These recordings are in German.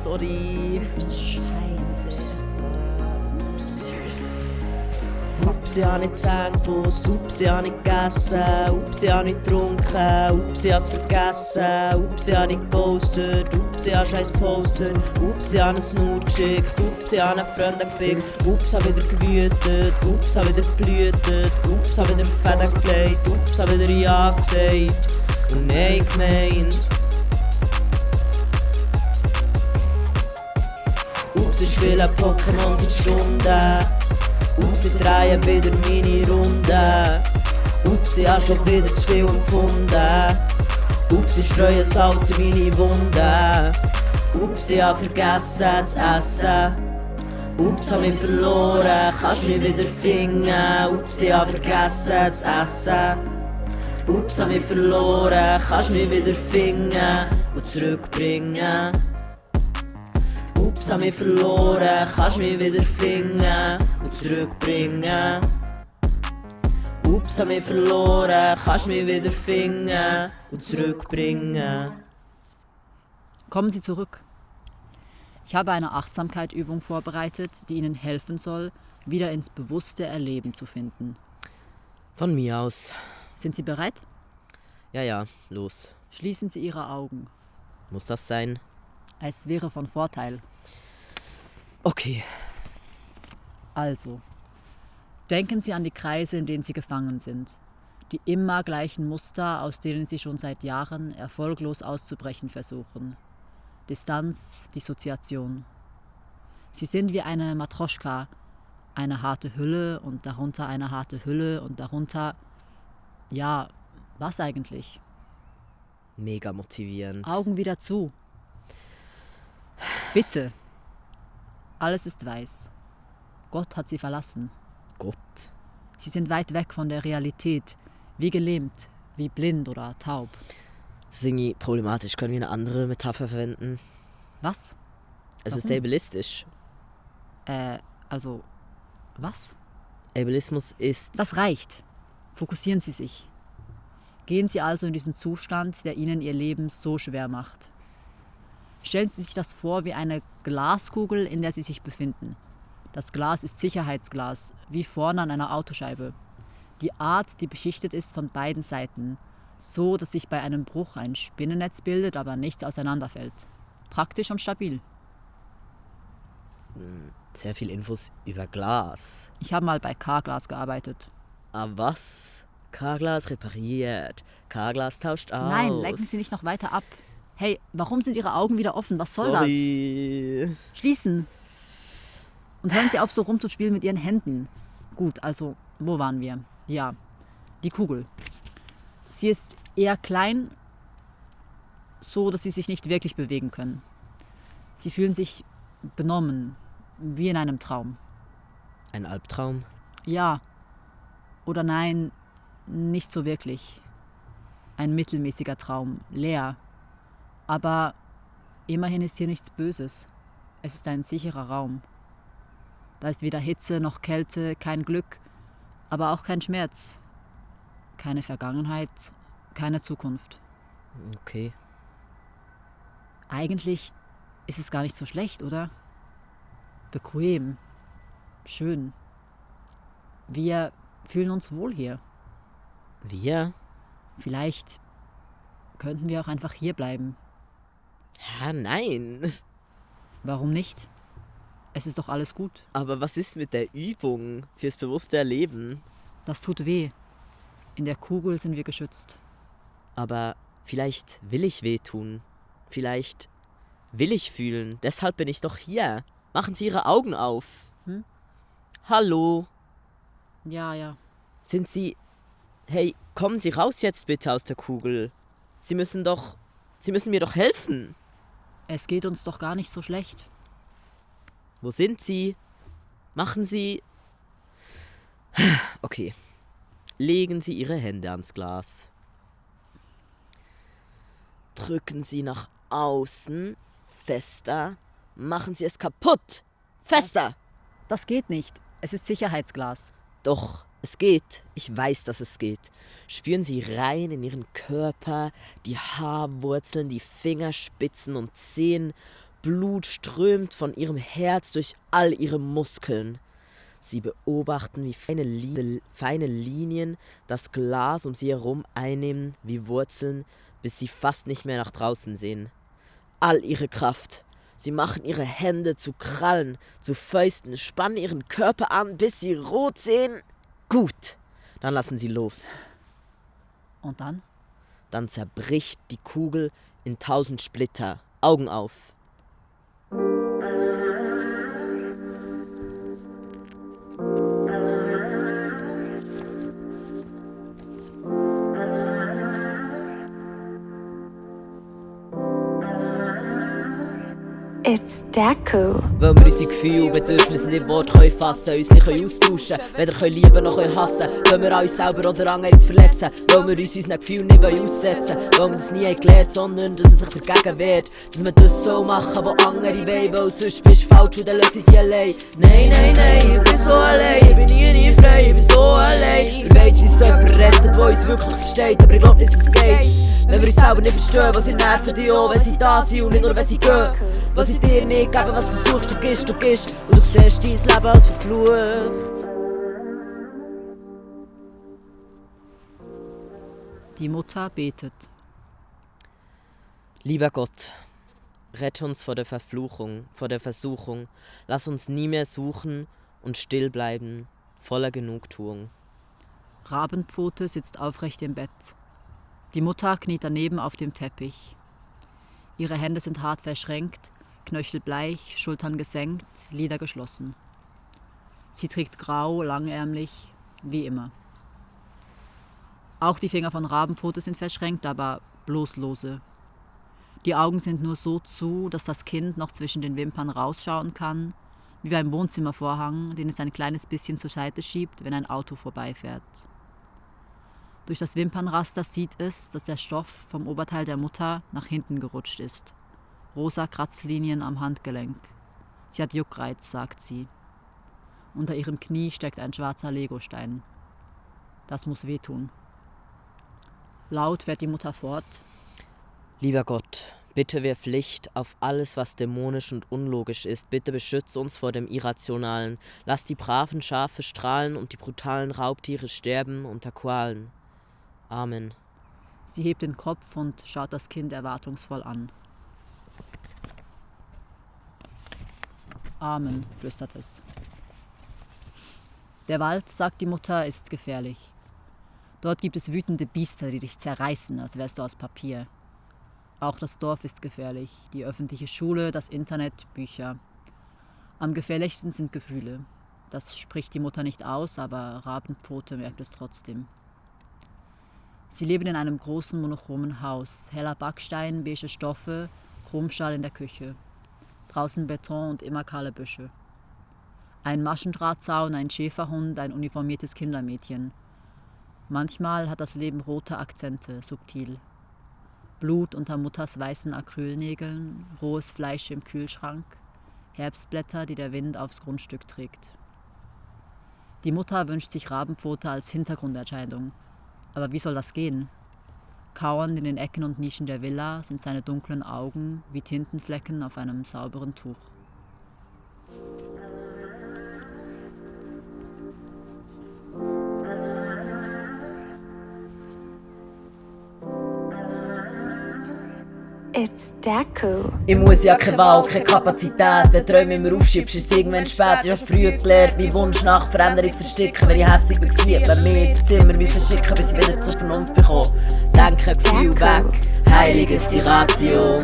sorry. Scheiße. Ups, ich hab nicht Zähne geputzt, ups, ich hab nicht gegessen, ups, ich hab nicht getrunken, ups, ich hab's vergessen, ups, ich hab nicht gepostet, ups, ich hab scheiß Poster, ups, ich hab einen Snur geschickt, ups, ich hab einen Freund gefickt, ups, hab wieder gewütet, ups, hab wieder geblütet, ups, hab wieder Fäden gelegt, ups, hab wieder Ja gesagt und Nein gemeint. Ups, ich spiele Pokémon seit Stunden. Ups, ich drehe wieder meine Runde. Ups, ich hab schon wieder zu viel empfunden. Ups, ich streue Salz in meine Wunden. Ups, ich hab vergessen zu essen. Ups, hab mich verloren, kannst mich wieder finden. Ups, ich hab vergessen zu essen. Ups, hab mich verloren, kannst mich wieder finden und zurückbringen. Ups, hab mich verloren, kannst mich wieder finden und zurückbringen. Ups, hab mich verloren, kannst mich wieder finden und zurückbringen. Kommen Sie zurück. Ich habe eine Achtsamkeitsübung vorbereitet, die Ihnen helfen soll, wieder ins bewusste Erleben zu finden. Von mir aus. Sind Sie bereit? Ja, los. Schließen Sie Ihre Augen. Muss das sein? Es wäre von Vorteil. Okay. Also, denken Sie an die Kreise, in denen Sie gefangen sind. Die immer gleichen Muster, aus denen Sie schon seit Jahren erfolglos auszubrechen versuchen. Distanz, Dissoziation. Sie sind wie eine Matroschka. Eine harte Hülle und darunter eine harte Hülle und darunter... Ja, was eigentlich? Mega motivierend. Augen wieder zu. Bitte. Alles ist weiß. Gott hat sie verlassen. Gott. Sie sind weit weg von der Realität, wie gelähmt, wie blind oder taub. Das ist irgendwie problematisch. Können wir eine andere Metapher verwenden? Was? Es ist Warum? ableistisch. Also, was? Ableismus ist... Das reicht. Fokussieren Sie sich. Gehen Sie also in diesen Zustand, der Ihnen Ihr Leben so schwer macht. Stellen Sie sich das vor wie eine Glaskugel, in der Sie sich befinden. Das Glas ist Sicherheitsglas, wie vorne an einer Autoscheibe. Die Art, die beschichtet ist von beiden Seiten, so dass sich bei einem Bruch ein Spinnennetz bildet, aber nichts auseinanderfällt. Praktisch und stabil. Sehr viel Infos über Glas. Ich habe mal bei Carglass gearbeitet. Ah, was? Carglass repariert. Carglass tauscht aus. Nein, lenken Sie nicht noch weiter ab. Hey, warum sind Ihre Augen wieder offen? Was soll Sorry. das? Schließen. Und hören Sie auf, so rumzuspielen mit Ihren Händen. Gut, also, wo waren wir? Ja, die Kugel. Sie ist eher klein, so dass Sie sich nicht wirklich bewegen können. Sie fühlen sich benommen, wie in einem Traum. Ein Albtraum? Ja oder nein, nicht so wirklich. Ein mittelmäßiger Traum, leer. Aber immerhin ist hier nichts Böses. Es ist ein sicherer Raum. Da ist weder Hitze noch Kälte, kein Glück, aber auch kein Schmerz. Keine Vergangenheit, keine Zukunft. Okay. Eigentlich ist es gar nicht so schlecht, oder? Bequem. Schön. Wir fühlen uns wohl hier. Wir? Vielleicht könnten wir auch einfach hier bleiben. Ja, nein. Warum nicht? Es ist doch alles gut. Aber was ist mit der Übung fürs bewusste Erleben? Das tut weh. In der Kugel sind wir geschützt. Aber vielleicht will ich wehtun. Vielleicht will ich fühlen. Deshalb bin ich doch hier. Machen Sie Ihre Augen auf. Hm? Hallo. Ja. Sind Sie... Hey, kommen Sie raus jetzt bitte aus der Kugel. Sie müssen mir doch helfen. Es geht uns doch gar nicht so schlecht. Wo sind Sie? Machen Sie... Okay. Legen Sie Ihre Hände ans Glas. Drücken Sie nach außen. Fester. Machen Sie es kaputt. Fester. Das geht nicht. Es ist Sicherheitsglas. Doch, es geht. Ich weiß, dass es geht. Spüren Sie rein in Ihren Körper, die Haarwurzeln, die Fingerspitzen und Zehen. Blut strömt von ihrem Herz durch all ihre Muskeln. Sie beobachten, wie feine Linien das Glas um sie herum einnehmen wie Wurzeln, bis sie fast nicht mehr nach draußen sehen. All ihre Kraft. Sie machen ihre Hände zu Krallen, zu Fäusten, spannen ihren Körper an, bis sie rot sehen. Gut, dann lassen sie los. Und dann? Dann zerbricht die Kugel in 1000 Splitter. Augen auf. It's Deku. Weil wir unsere Gefühle und Bedürfnisse nicht Wort fassen können, uns nicht austauschen können, weder können lieben noch hassen können, können wir uns selber oder andere zu verletzen, weil wir uns unseren Gefühlen nicht aussetzen wollen, weil wir das nie gelernt, sondern dass man sich dagegen wehrt, dass wir das so machen, was andere wollen, weil sonst bist du falsch und dann löse ich die allein. Nein, nein, nein, ich bin so allein, ich bin nie frei, ich bin so allein. Ich weiss, uns so jemand rettet, der uns wirklich versteht, aber ich glaub nicht, dass es geht. Wenn wir uns selber nicht verstehen, was sie nerven dich auch, wenn sie da sind und nicht nur, wenn sie gehen. Was sie dir nicht geben, was du suchst, du gibst und du siehst dein Leben als verflucht. Die Mutter betet. Lieber Gott, rette uns vor der Verfluchung, vor der Versuchung. Lass uns nie mehr suchen und still bleiben, voller Genugtuung. Rabenpfote sitzt aufrecht im Bett. Die Mutter kniet daneben auf dem Teppich. Ihre Hände sind hart verschränkt, Knöchel bleich, Schultern gesenkt, Lider geschlossen. Sie trägt grau, langärmlich, wie immer. Auch die Finger von Rabenpfote sind verschränkt, aber bloß lose. Die Augen sind nur so zu, dass das Kind noch zwischen den Wimpern rausschauen kann, wie beim Wohnzimmervorhang, den es ein kleines bisschen zur Seite schiebt, wenn ein Auto vorbeifährt. Durch das Wimpernraster sieht es, dass der Stoff vom Oberteil der Mutter nach hinten gerutscht ist. Rosa Kratzlinien am Handgelenk. Sie hat Juckreiz, sagt sie. Unter ihrem Knie steckt ein schwarzer Legostein. Das muss wehtun. Laut fährt die Mutter fort. Lieber Gott, bitte wirf Licht auf alles, was dämonisch und unlogisch ist. Bitte beschütze uns vor dem Irrationalen. Lass die braven Schafe strahlen und die brutalen Raubtiere sterben unter Qualen. Amen. Sie hebt den Kopf und schaut das Kind erwartungsvoll an. Amen, flüstert es. Der Wald, sagt die Mutter, ist gefährlich. Dort gibt es wütende Biester, die dich zerreißen, als wärst du aus Papier. Auch das Dorf ist gefährlich, die öffentliche Schule, das Internet, Bücher. Am gefährlichsten sind Gefühle. Das spricht die Mutter nicht aus, aber Rabenpfote merkt es trotzdem. Sie leben in einem großen, monochromen Haus. Heller Backstein, beige Stoffe, Chromstahl in der Küche. Draußen Beton und immer kahle Büsche. Ein Maschendrahtzaun, ein Schäferhund, ein uniformiertes Kindermädchen. Manchmal hat das Leben rote Akzente, subtil. Blut unter Mutters weißen Acrylnägeln, rohes Fleisch im Kühlschrank, Herbstblätter, die der Wind aufs Grundstück trägt. Die Mutter wünscht sich Rabenpfote als Hintergrunderscheinung. Aber wie soll das gehen? Kauernd in den Ecken und Nischen der Villa sind seine dunklen Augen wie Tintenflecken auf einem sauberen Tuch. It's Deku. Ich muss ja keine Wahl, keine Kapazität. Wenn Träume immer aufschiebst, ist es irgendwann spät. Ich habe früher gelernt, meinen Wunsch nach Veränderung zu verstecken. Wenn ich hässig war, wenn wir ins Zimmer müssen schicken, bis ich wieder zur Vernunft bekomme. Denken, Gefühl weg, heilig ist die Ratio.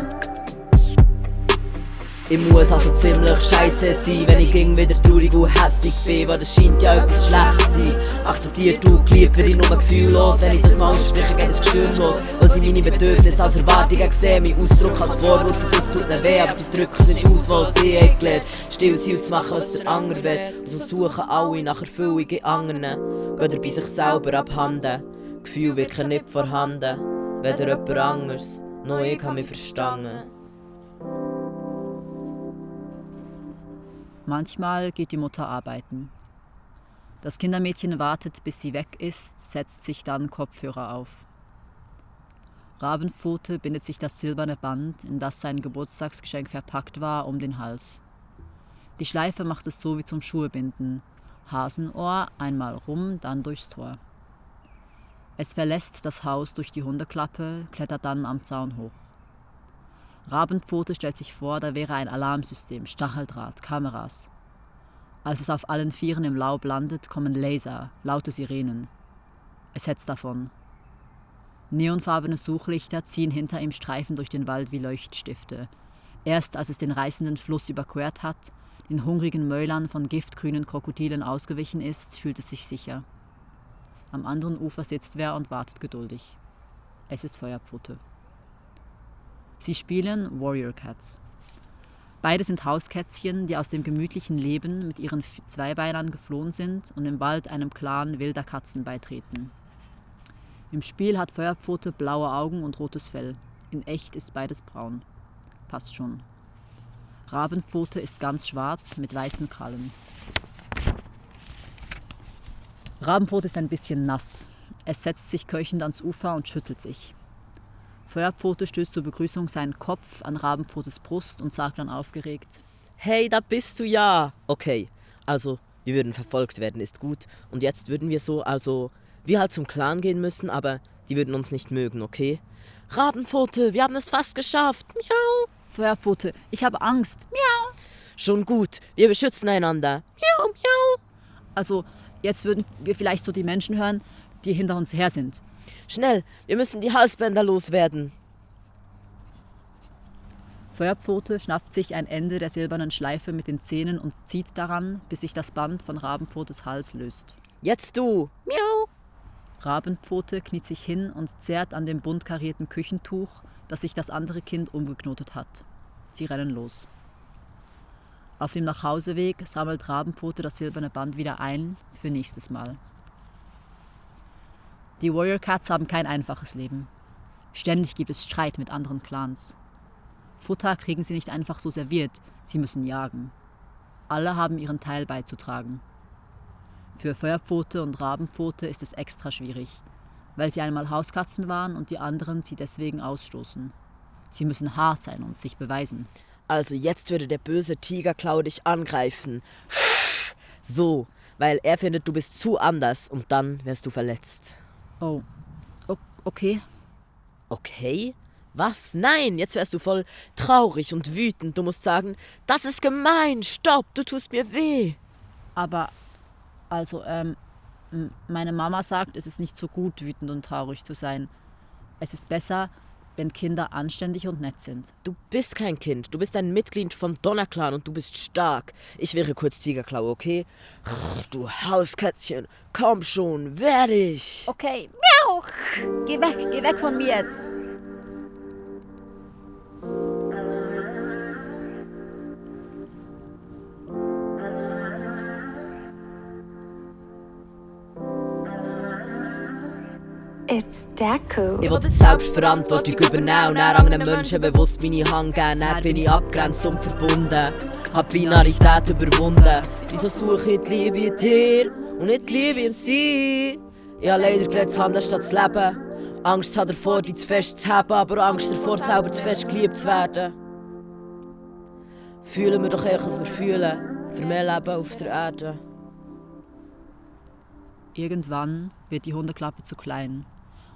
Ich muss also ziemlich scheisse sein, wenn ich ging wieder traurig und hässig bin, weil das scheint ja etwas schlecht zu sein. Akzeptier du, geliebt werde ich nur gefühllos, wenn ich das mal ausspreche, geht es gestürmlos. Weil sie meine Bedürfnisse als Erwartungen sehen, mein Ausdruck als Vorwurf und das tut ihnen weh, aber sie drücken es nicht aus, was sie haben gelernt. Still sein und zu machen, was der andere will, und so suchen alle nach Erfüllung in anderen. Geht er bei sich selber abhanden, Gefühle wirken nicht vorhanden, weder jemand anderes, noch ich habe mich verstanden. Manchmal geht die Mutter arbeiten. Das Kindermädchen wartet, bis sie weg ist, setzt sich dann Kopfhörer auf. Rabenpfote bindet sich das silberne Band, in das sein Geburtstagsgeschenk verpackt war, um den Hals. Die Schleife macht es so wie zum Schuhebinden. Hasenohr, einmal rum, dann durchs Tor. Es verlässt das Haus durch die Hundeklappe, klettert dann am Zaun hoch. Rabenpfote stellt sich vor, da wäre ein Alarmsystem, Stacheldraht, Kameras. Als es auf allen Vieren im Laub landet, kommen Laser, laute Sirenen. Es hetzt davon. Neonfarbene Suchlichter ziehen hinter ihm Streifen durch den Wald wie Leuchtstifte. Erst als es den reißenden Fluss überquert hat, den hungrigen Mäulern von giftgrünen Krokodilen ausgewichen ist, fühlt es sich sicher. Am anderen Ufer sitzt wer und wartet geduldig. Es ist Feuerpfote. Sie spielen Warrior Cats. Beide sind Hauskätzchen, die aus dem gemütlichen Leben mit ihren Zweibeinern geflohen sind und im Wald einem Clan wilder Katzen beitreten. Im Spiel hat Feuerpfote blaue Augen und rotes Fell. In echt ist beides braun. Passt schon. Rabenpfote ist ganz schwarz mit weißen Krallen. Rabenpfote ist ein bisschen nass. Es setzt sich keuchend ans Ufer und schüttelt sich. Feuerpfote stößt zur Begrüßung seinen Kopf an Rabenpfotes Brust und sagt dann aufgeregt: Hey, da bist du ja! Okay, also, wir würden verfolgt werden, ist gut. Und jetzt würden wir wir halt zum Clan gehen müssen, aber die würden uns nicht mögen, okay? Rabenpfote, wir haben es fast geschafft! Miau! Feuerpfote, ich habe Angst. Miau! Schon gut, wir beschützen einander. Miau, miau! Also, jetzt würden wir vielleicht so die Menschen hören, die hinter uns her sind. Schnell, wir müssen die Halsbänder loswerden. Feuerpfote schnappt sich ein Ende der silbernen Schleife mit den Zähnen und zieht daran, bis sich das Band von Rabenpfotes Hals löst. Jetzt du! Miau! Rabenpfote kniet sich hin und zerrt an dem bunt karierten Küchentuch, das sich das andere Kind umgeknotet hat. Sie rennen los. Auf dem Nachhauseweg sammelt Rabenpfote das silberne Band wieder ein für nächstes Mal. Die Warrior Cats haben kein einfaches Leben. Ständig gibt es Streit mit anderen Clans. Futter kriegen sie nicht einfach so serviert, sie müssen jagen. Alle haben ihren Teil beizutragen. Für Feuerpfote und Rabenpfote ist es extra schwierig, weil sie einmal Hauskatzen waren und die anderen sie deswegen ausstoßen. Sie müssen hart sein und sich beweisen. Also jetzt würde der böse Tigerklau dich angreifen. So, weil er findet, du bist zu anders und dann wärst du verletzt. Oh, okay. Okay? Was? Nein, jetzt wärst du voll traurig und wütend. Du musst sagen, das ist gemein, stopp, du tust mir weh. Aber, also, meine Mama sagt, es ist nicht so gut, wütend und traurig zu sein. Es ist besser, wenn Kinder anständig und nett sind. Du bist kein Kind, du bist ein Mitglied vom Donnerclan und du bist stark. Ich wäre kurz Tigerklau, okay? Du Hauskätzchen, komm schon, wehr dich! Okay, miau! Geh weg von mir jetzt! It's Deku. Ich will die Selbstverantwortung übernehmen und dann anderen Menschen bewusst meine Hand geben. Dann bin ich abgrenzt und verbunden. Hab Binarität überwunden. Wieso suche ich die Liebe in dir und nicht die Liebe im Sie? Ich habe leider gelernt zu handeln statt zu leben. Angst hat davor, dich zu fest zu haben, aber Angst davor, selber zu fest geliebt zu werden. Fühlen wir doch echt, was wir fühlen. Für mehr Leben auf der Erde. Irgendwann wird die Hundeklappe zu klein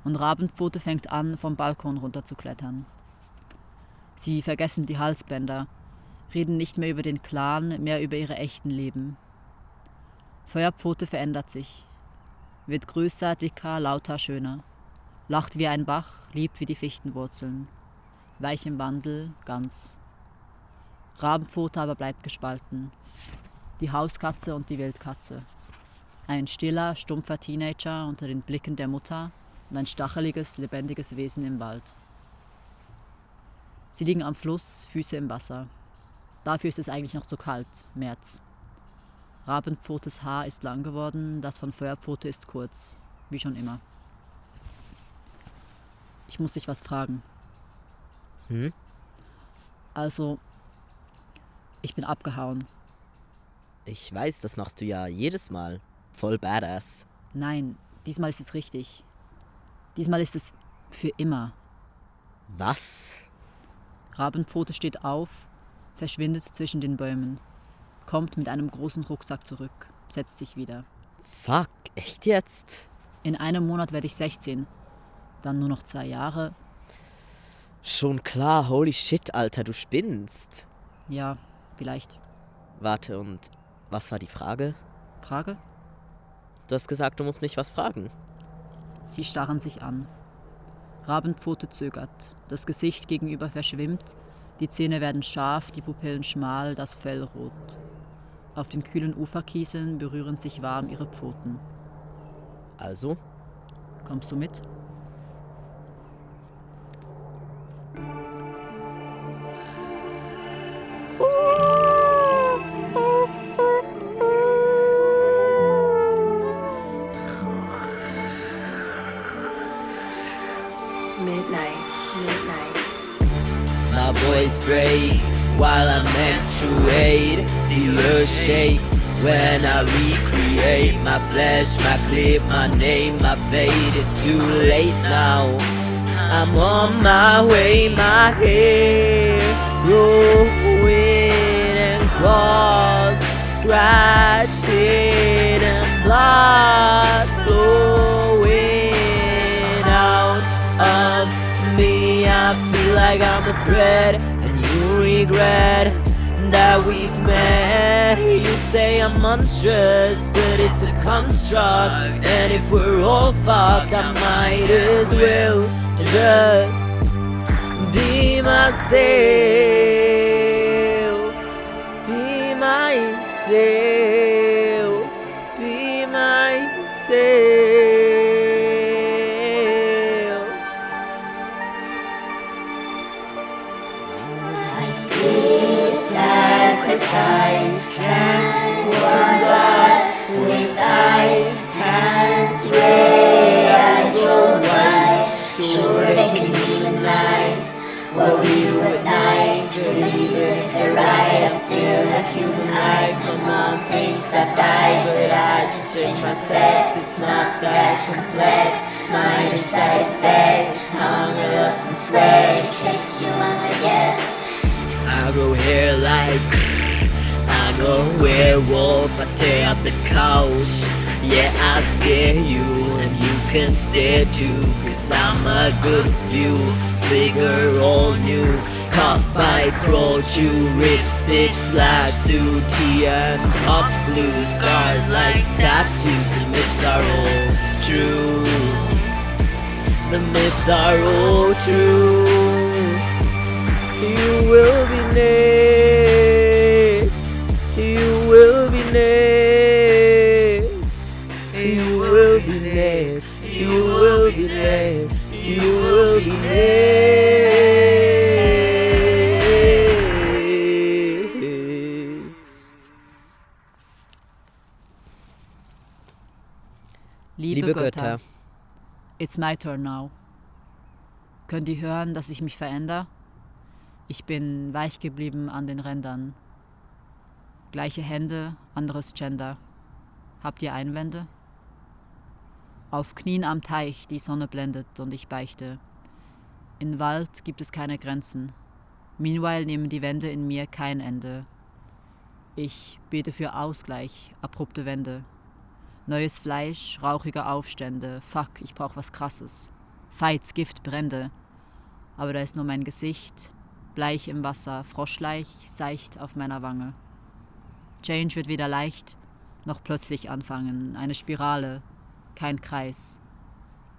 und Rabenpfote fängt an, vom Balkon runterzuklettern. Sie vergessen die Halsbänder, reden nicht mehr über den Clan, mehr über ihre echten Leben. Feuerpfote verändert sich, wird größer, dicker, lauter, schöner, lacht wie ein Bach, liebt wie die Fichtenwurzeln, weich im Wandel, ganz. Rabenpfote aber bleibt gespalten, die Hauskatze und die Wildkatze. Ein stiller, stumpfer Teenager unter den Blicken der Mutter und ein stacheliges, lebendiges Wesen im Wald. Sie liegen am Fluss, Füße im Wasser. Dafür ist es eigentlich noch zu kalt, März. Rabenpfotes Haar ist lang geworden, das von Feuerpfote ist kurz, wie schon immer. Ich muss dich was fragen. Also, ich bin abgehauen. Ich weiß, das machst du ja jedes Mal. Voll badass. Nein, diesmal ist es richtig. Diesmal ist es für immer. Was? Rabenpfote steht auf, verschwindet zwischen den Bäumen, kommt mit einem großen Rucksack zurück, setzt sich wieder. Fuck, echt jetzt? In einem Monat werde ich 16, dann nur noch 2 Jahre. Schon klar, holy shit, Alter, du spinnst. Ja, vielleicht. Warte, und was war die Frage? Frage? Du hast gesagt, du musst mich was fragen. Sie starren sich an. Rabenpfote zögert, das Gesicht gegenüber verschwimmt, die Zähne werden scharf, die Pupillen schmal, das Fell rot. Auf den kühlen Uferkieseln berühren sich warm ihre Pfoten. Also? Kommst du mit? Midnight. My voice breaks while I menstruate. The earth shakes when I recreate my flesh, my clip, my name, my fate. It's too late now. I'm on my way, my hair growing and claws scratching and blood flowing out of me. I feel like I'm a thread, and you regret that we've met. You say I'm monstrous, but it's a construct. And if we're all fucked, I might as well just be myself. Be myself. Be myself. Sacrifice, drank warm blood with ice, hands red, eyes rolled wide. Sure they can demonize what we do at night, but even if they're right, I still have human eyes. My mom thinks I died, but I just changed my sex. It's not that complex. Minor side effects, hunger, lust, and sweat. Kiss you on my yes. I grow hair like I'm a werewolf. I tear up the couch. Yeah, I scare you, and you can stare too. Cause I'm a good view, figure all new. Cut, bite, crawl, chew, rip, stitch, slash, sew, tea and hot glue. Scars like tattoos, the myths are all true. The myths are all true. You will be next. You will be next. You will be next. You will be next. You will be next. Liebe Götter, it's my turn now. Könnt ihr hören, dass ich mich verändere? Ich bin weich geblieben an den Rändern. Gleiche Hände, anderes Gender. Habt ihr Einwände? Auf Knien am Teich, die Sonne blendet und ich beichte. In Wald gibt es keine Grenzen. Meanwhile nehmen die Wände in mir kein Ende. Ich bete für Ausgleich, abrupte Wände. Neues Fleisch, rauchige Aufstände. Fuck, ich brauch was Krasses. Fights, Gift, Brände. Aber da ist nur mein Gesicht, bleich im Wasser, froschleich, seicht auf meiner Wange. Change wird weder leicht, noch plötzlich anfangen. Eine Spirale, kein Kreis.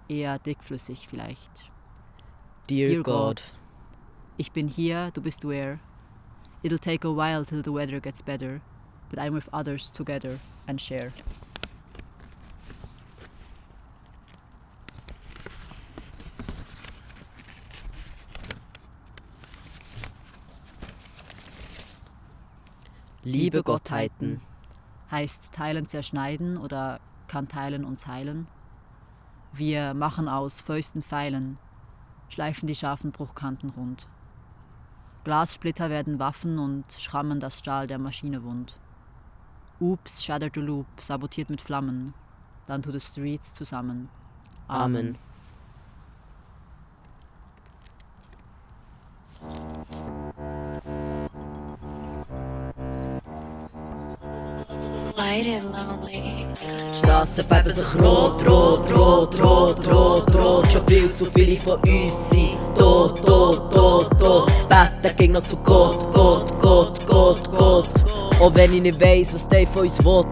Eher dickflüssig vielleicht. Dear God. Ich bin hier, du bist where. It'll take a while till the weather gets better, but I'm with others together and share. Liebe Gottheiten. Heißt teilen zerschneiden oder kann teilen uns heilen? Wir machen aus Fäusten Pfeilen, schleifen die scharfen Bruchkanten rund. Glassplitter werden Waffen und schrammen das Stahl der Maschine wund. Oops, Shudder to Loop, sabotiert mit Flammen, dann to the streets zusammen. Amen. light it lonely. Die Strassen färben sich rot, rot, rot, rot, rot, rot. Schon viel zu viele von uns sind tot, tot, tot, tot. Betten ging noch zu Gott, Gott, Gott, Gott, Gott. Auch wenn ich nicht weiss, was der von uns will.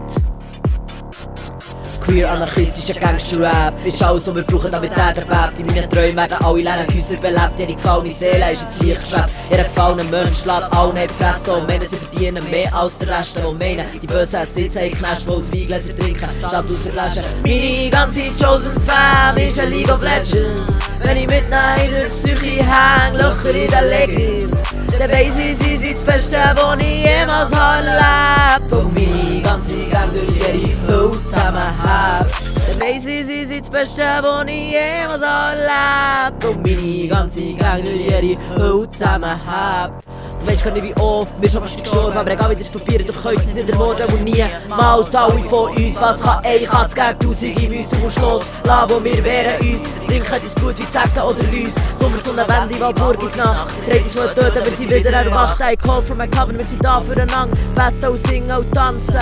Queer anarchistischer Gangster-Rap ist alles, was wir brauchen, damit der bebt. In meinen Träumen werden alle leeren Häuser belebt. Ihre gefallene Seele ist ins Licht geschwebt. Ihr gefallener Mensch lässt allen in die Fresse und meinen, sie verdienen mehr als der Rest. Die meinen, die bösen sitzen in Knast, die aus Weingläser trinken, statt aus der Flasche. Meine ganze Chosen Fam ist ein League of Legends. Wenn ich mitten in der Psyche häng, Löcher in den Leggings, dann weiss ich, sie sind das Beste, was ich jemals erlebt. Und meine ganze Gang durch ihre Haut zusammenhält. Dann weiss ich, sie sind das Beste, was ich jemals erlebt. Und meine ganze Gang durch ihre Haut zusammenhält. Du weisst gar nicht wie oft, wir schon fast gestorben, aber egal wie das probieren, du könntest es nicht ermorden und niemals alle von uns. Was kann ein Katz gegen tausende Mäuse? Du musst los, lassen, wo wir wehren uns. Trinken dein Blut wie Zecken oder Läuse. Sommersonne, Wände, Walpurg ist Nacht. Dreht uns mal töten, wir sind wieder erwacht. I call for my coven, wir sind da füreinander. Betten und singen und tanzen.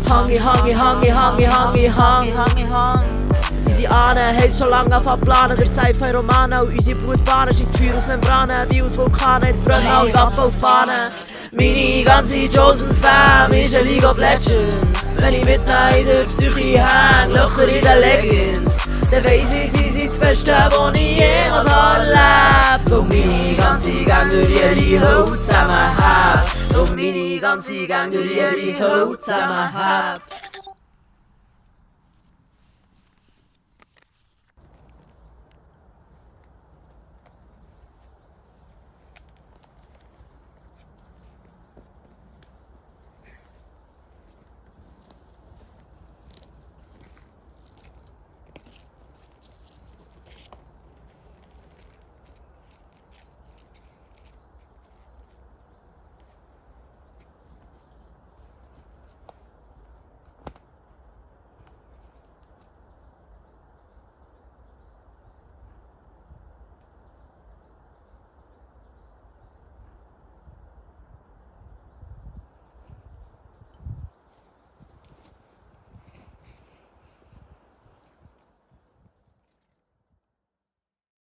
Hangi, hangi, hangi, hangi, hangi, hangi, hangi, hangi. Unsere Ahnen haben schon lange angefangen planen, der Sci-Fi Romane und unsere Blutbahnen schießt Feuer aus Membranen, wie aus Vulkanen, jetzt brennen alle Waffen auf Fahnen. Meine ganze Chosen Fam ist ein League of Legends. Wenn ich mitten in der Psyche häng, Löcher in den Leggings, dann weiss ich, sie sind das Beste, was ich jemals erlebt. Und meine ganze Gang durch ihre Haut zusammenhält. Und meine ganze Gang durch ihre Haut zusammenhält.